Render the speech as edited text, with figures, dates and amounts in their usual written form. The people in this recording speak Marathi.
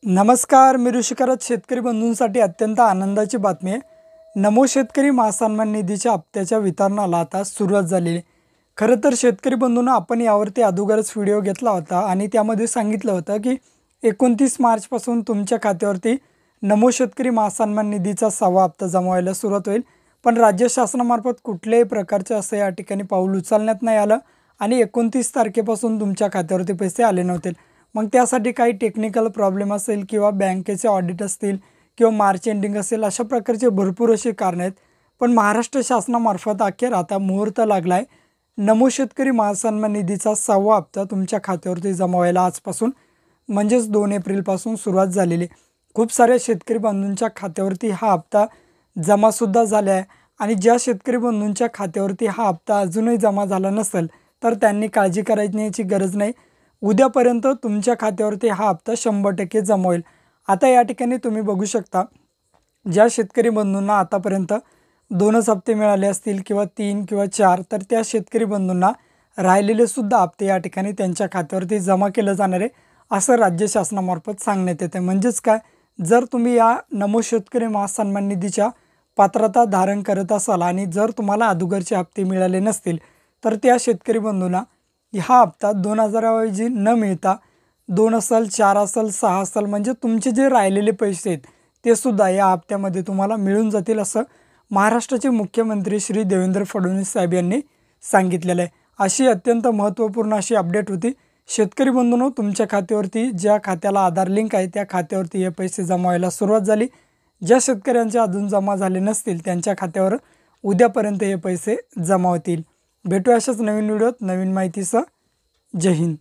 नमस्कार, मी ऋषिकरत. शेतकरी बंधूंसाठी अत्यंत आनंदाची बातमी आहे. नमो शेतकरी महासन्मान निधीच्या हप्त्याच्या वितरणाला आता सुरुवात झालेली आहे. खरं तर शेतकरी बंधूंना आपण यावरती अगोदरच व्हिडिओ घेतला होता आणि त्यामध्ये सांगितलं होतं की 29 मार्चपासून तुमच्या खात्यावरती नमो शेतकरी महासन्मान निधीचा 6वा हप्ता जमा व्हायला सुरुवात होईल. पण राज्य शासनामार्फत कुठल्याही प्रकारचे असं या ठिकाणी पाऊल उचलण्यात नाही आलं आणि 29 तारखेपासून तुमच्या खात्यावरती पैसे आले नव्हते. मग त्यासाठी काही टेक्निकल प्रॉब्लेम असेल किंवा बँकेचे ऑडिट असतील किंवा मार्च एंडिंग असेल, अशा प्रकारचे भरपूर असे कारण आहेत. पण महाराष्ट्र शासनामार्फत अखेर आता मुहूर्त लागला आहे. नमो शेतकरी महासन्मान निधीचा 6वा हप्ता तुमच्या खात्यावरती जमा व्हायला आजपासून म्हणजेच 2 एप्रिलपासून सुरुवात झालेली आहे. खूप साऱ्या शेतकरी बंधूंच्या खात्यावरती हा हप्ता जमासुद्धा झाला आहे आणि ज्या शेतकरी बंधूंच्या खात्यावरती हा हप्ता अजूनही जमा झाला नसेल तर त्यांनी काळजी करायची गरज नाही. उद्यापर्यंत तुमच्या खात्यावरती हा हप्ता 100% जमा होईल. आता या ठिकाणी तुम्ही बघू शकता, ज्या शेतकरी बंधूंना आतापर्यंत 2च हप्ते मिळाले असतील किंवा 3 किंवा 4, तर त्या शेतकरी बंधूंना राहिलेले सुद्धा हप्ते या ठिकाणी त्यांच्या खात्यावरती जमा केलं जाणार आहे, असं राज्य शासनामार्फत सांगण्यात येते. म्हणजेच काय, जर तुम्ही या नमो शेतकरी महासन्मान निधीच्या पात्रता धारण करत असाल आणि जर तुम्हाला अगोदरचे हप्ते मिळाले नसतील तर त्या शेतकरी बंधूंना हा हप्ता 2,000 ऐवजी न मिळता 2 असेल, 4 असेल, 6 असेल, म्हणजे तुमचे जे राहिलेले पैसे आहेत ते सुद्धा या हप्त्यामध्ये तुम्हाला मिळून जातील, असं महाराष्ट्राचे मुख्यमंत्री श्री देवेंद्र फडणवीस साहेब यांनी सांगितलेलं आहे. अशी अत्यंत महत्त्वपूर्ण अशी अपडेट होती. शेतकरी बंधूंनो, तुमच्या खात्यावरती ज्या खात्याला आधार लिंक आहे त्या खात्यावरती हे पैसे जमा व्हायला सुरुवात झाली. ज्या शेतकऱ्यांचे अजून जमा झाले नसतील त्यांच्या खात्यावर उद्यापर्यंत हे पैसे जमा होतील. भेटूया अशाच नवीन व्हिडिओत नवीन माहितीसह. जय हिंद.